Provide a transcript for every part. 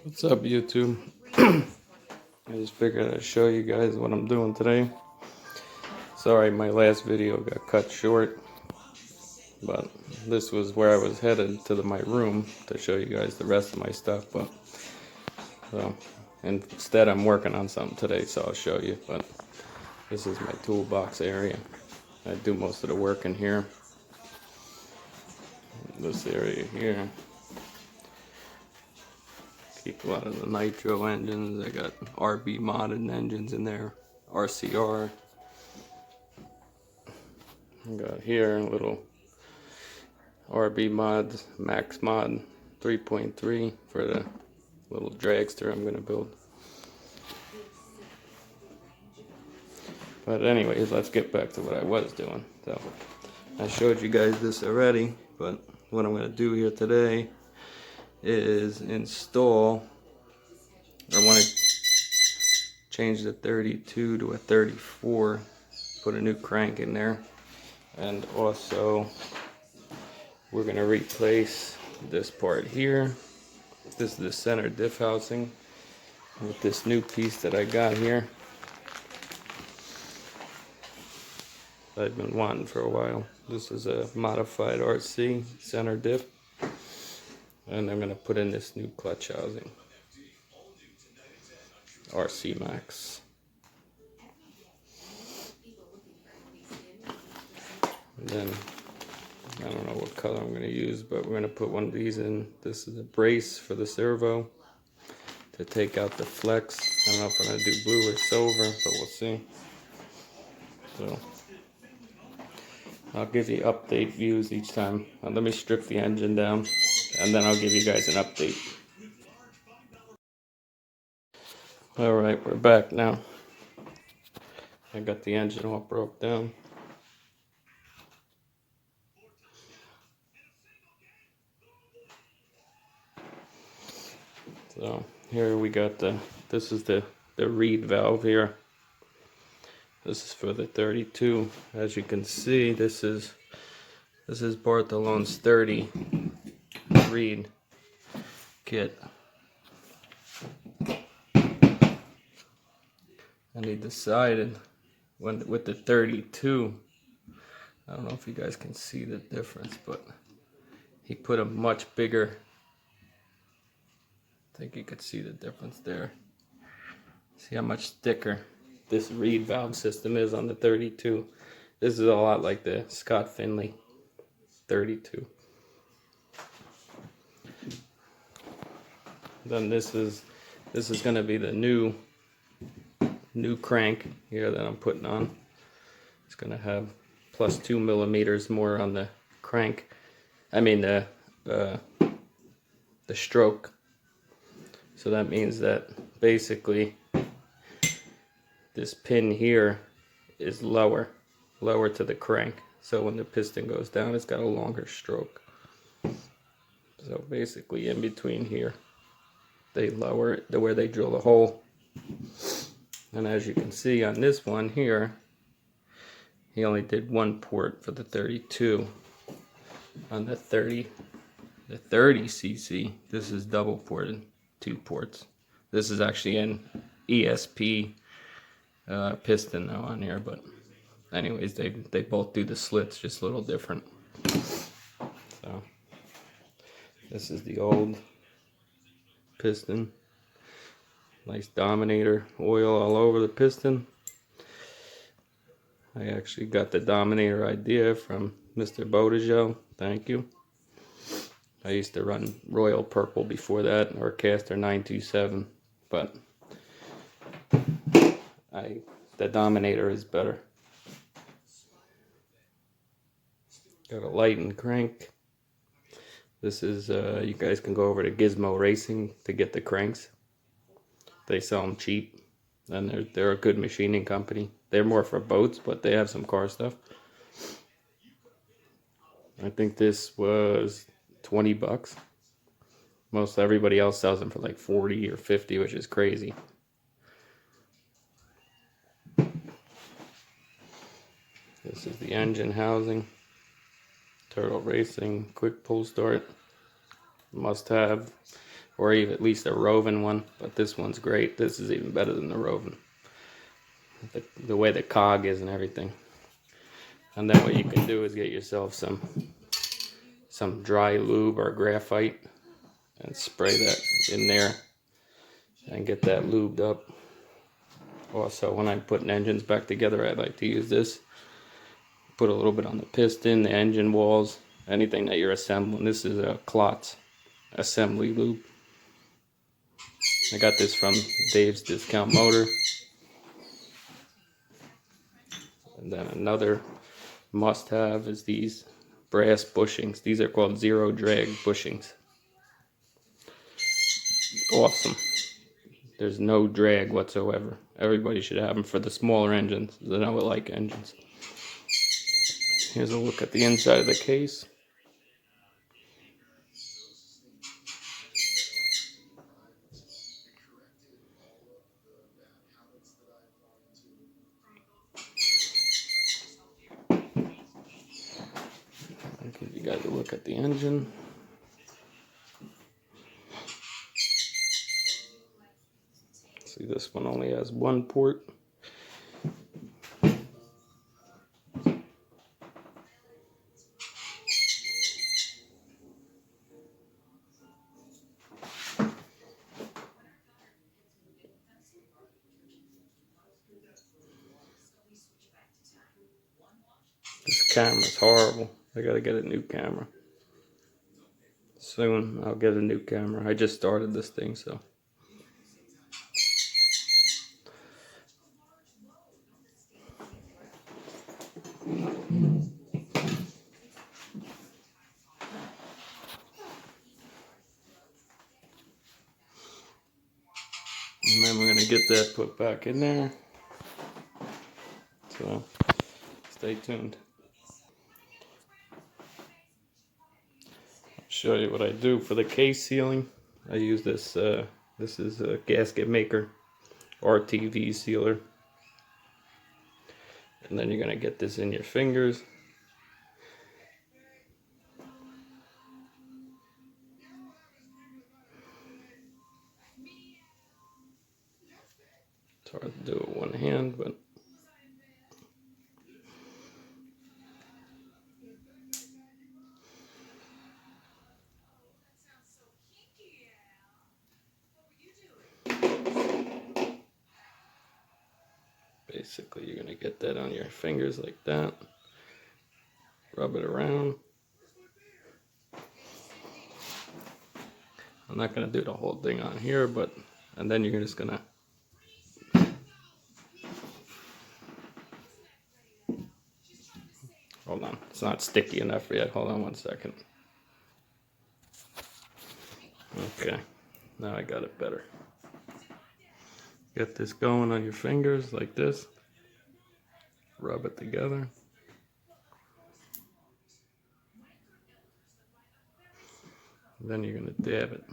What's up, YouTube? I just figured I'd show you guys what I'm doing today. Sorry, my last video got cut short, but this was where I was headed to my room to show you guys the rest of my stuff. But so instead, I'm working on something today, so I'll show you. But this is my toolbox area. I do most of the work in here. This area here. Keep a lot of the nitro engines. I got RB modded engines in there, RCR. I got here a little RB mods, max mod 3.3 for the little dragster I'm gonna build. But anyways, let's get back to what I was doing. So I showed you guys this already, but what I'm gonna do here today is install. I want to change the 32 to a 34, put a new crank in there, and also we're gonna replace this part here. This is the center diff housing with this new piece that I got here. I've been wanting for a while. This is a modified RC center diff, and I'm gonna put in this new clutch housing, RC Max. And then I don't know what color I'm gonna use, but we're gonna put one of these in. This is a brace for the servo to take out the flex. I don't know if I'm gonna do blue or silver, but we'll see. So I'll give you update views each time. Let me strip the engine down, and then I'll give you guys an update. Alright, we're back now. I got the engine all broke down. So here we got this is the reed valve here. This is for the 32. As you can see, this is Bartolone's 30 reed kit. And he decided with the 32, I don't know if you guys can see the difference, but he put a much bigger, I think you could see the difference there. See how much thicker this reed valve system is on the 32. This is a lot like the Scott Finley 32. Then this is going to be the new crank here that I'm putting on. It's going to have plus 2 millimeters more on the crank. I mean the stroke. So that means that basically this pin here is lower to the crank. So when the piston goes down, it's got a longer stroke. So basically in between here, they lower it to where they drill the hole. And as you can see on this one here, he only did one port for the 32. On the 30 cc, this is double ported, 2 ports. This is actually an ESP piston though on here, but anyways, they both do the slits, just a little different. So this is the old piston. Nice Dominator oil all over the piston. I actually got the Dominator idea from Mr. Bodigeau. Thank you. I used to run Royal Purple before that, or Caster 927, but the Dominator is better. Got a light and crank. This is, you guys can go over to Gizmo Racing to get the cranks. They sell them cheap, and they're a good machining company. They're more for boats, but they have some car stuff. I think this was 20 bucks. Most everybody else sells them for like 40 or 50, which is crazy. This is the engine housing. Turtle Racing quick pull start. Must have. or even at least a Rovin one, but this one's great. This is even better than the Rovin. The way the cog is and everything. And then what you can do is get yourself some dry lube or graphite and spray that in there and get that lubed up. Also, when I'm putting engines back together, I like to use this. Put a little bit on the piston, the engine walls, anything that you're assembling. This is a Klotz assembly lube. I got this from Dave's Discount Motor. And then another must-have is these brass bushings. These are called zero drag bushings. Awesome. There's no drag whatsoever. Everybody should have them for the smaller engines, the Noah-like engines. Here's a look at the inside of the case. I'll give you guys a look at the engine. See, this one only has one port. This camera's horrible. I gotta get a new camera. Soon I'll get a new camera. I just started this thing, so. And then we're gonna get that put back in there. So stay tuned. I'll show you what I do for the case sealing. I use this, this is a gasket maker RTV sealer. And then you're gonna get this in your fingers. It's hard to do it with one hand, but basically you're gonna get that on your fingers like that. Rub it around. I'm not gonna do the whole thing on here, but and then you're just gonna hold on. It's not sticky enough yet. Hold on one second. Okay, now I got it better. Get this going on your fingers like this. Rub it together. And then you're gonna dab it.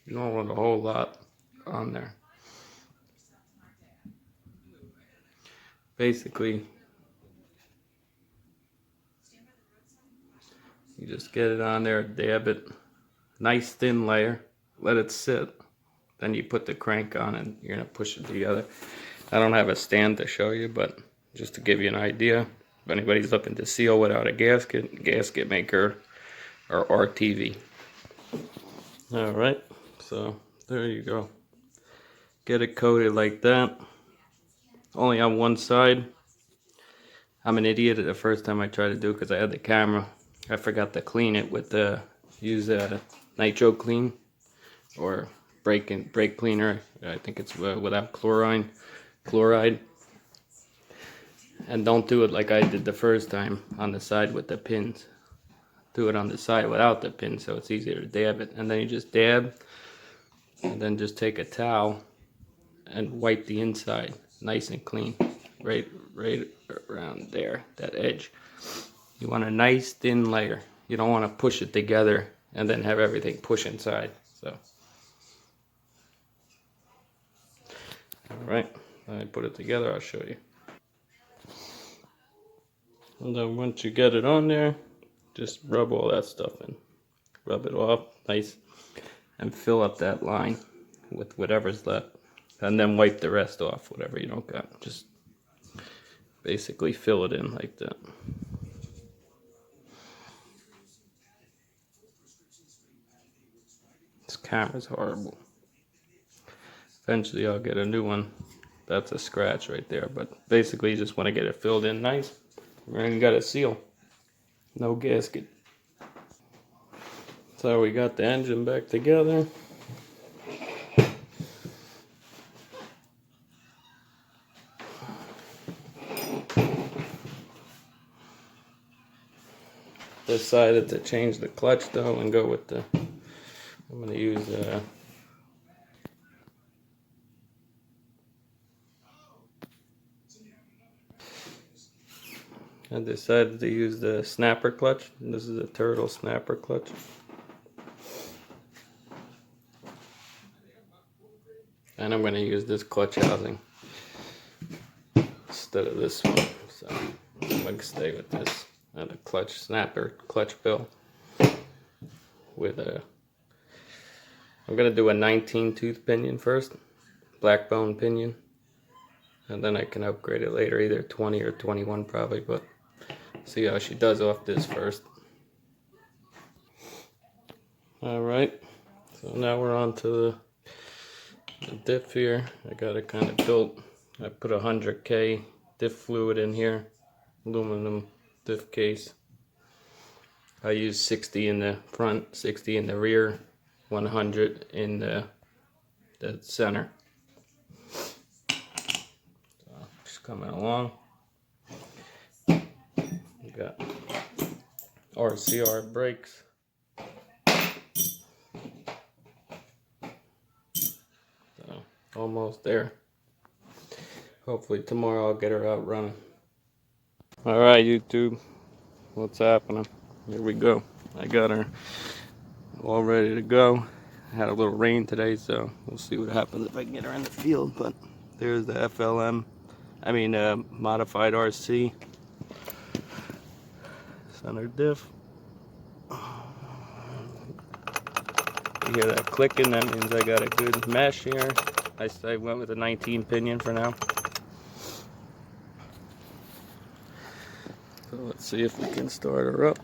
You don't want a whole lot on there. Basically, you just get it on there, dab it. Nice thin layer. Let it sit. Then you put the crank on and you're gonna push it together. I don't have a stand to show you, but just to give you an idea, if anybody's looking to seal without a gasket maker or RTV. All right, so there you go. Get it coated like that. Only on one side. I'm an idiot at the first time I tried to do it because I had the camera. I forgot to clean it with use a nitro clean or brake cleaner. I think it's without chloride. And don't do it like I did the first time on the side with the pins. Do it on the side without the pin so it's easier to dab it. And then you just dab and then just take a towel and wipe the inside nice and clean. Right around there, that edge. You want a nice thin layer. You don't want to push it together and then have everything push inside. So, all right, when I put it together, I'll show you. And then once you get it on there, just rub all that stuff in. Rub it off nice and fill up that line with whatever's left. And then wipe the rest off, whatever you don't got. Just basically fill it in like that. This camera's horrible. Eventually I'll get a new one. That's a scratch right there, but basically you just want to get it filled in nice. And you got a seal. No gasket. So we got the engine back together. Decided to change the clutch though and go with the, I'm going to use I decided to use the snapper clutch. This is a turtle snapper clutch. And I'm going to use this clutch housing instead of this one. So I'm going to stay with this. And a clutch snapper, clutch bill with a, I'm going to do a 19 tooth pinion first, black bone pinion. And then I can upgrade it later, either 20 or 21 probably, but see how she does off this first. Alright, so now we're on to the diff here. I got it kind of built. I put 100K diff fluid in here, aluminum diff case. I use 60 in the front, 60 in the rear, 100 in the center. So just coming along. We got RCR brakes. So almost there. Hopefully tomorrow I'll get her out running. Alright YouTube, what's happening? Here we go. I got her all ready to go. I had a little rain today, so we'll see what happens if I can get her in the field. But there's the FLM, modified RC center diff. You hear that clicking, that means I got a good mesh here. I went with a 19 pinion for now. So let's see if we can start her up.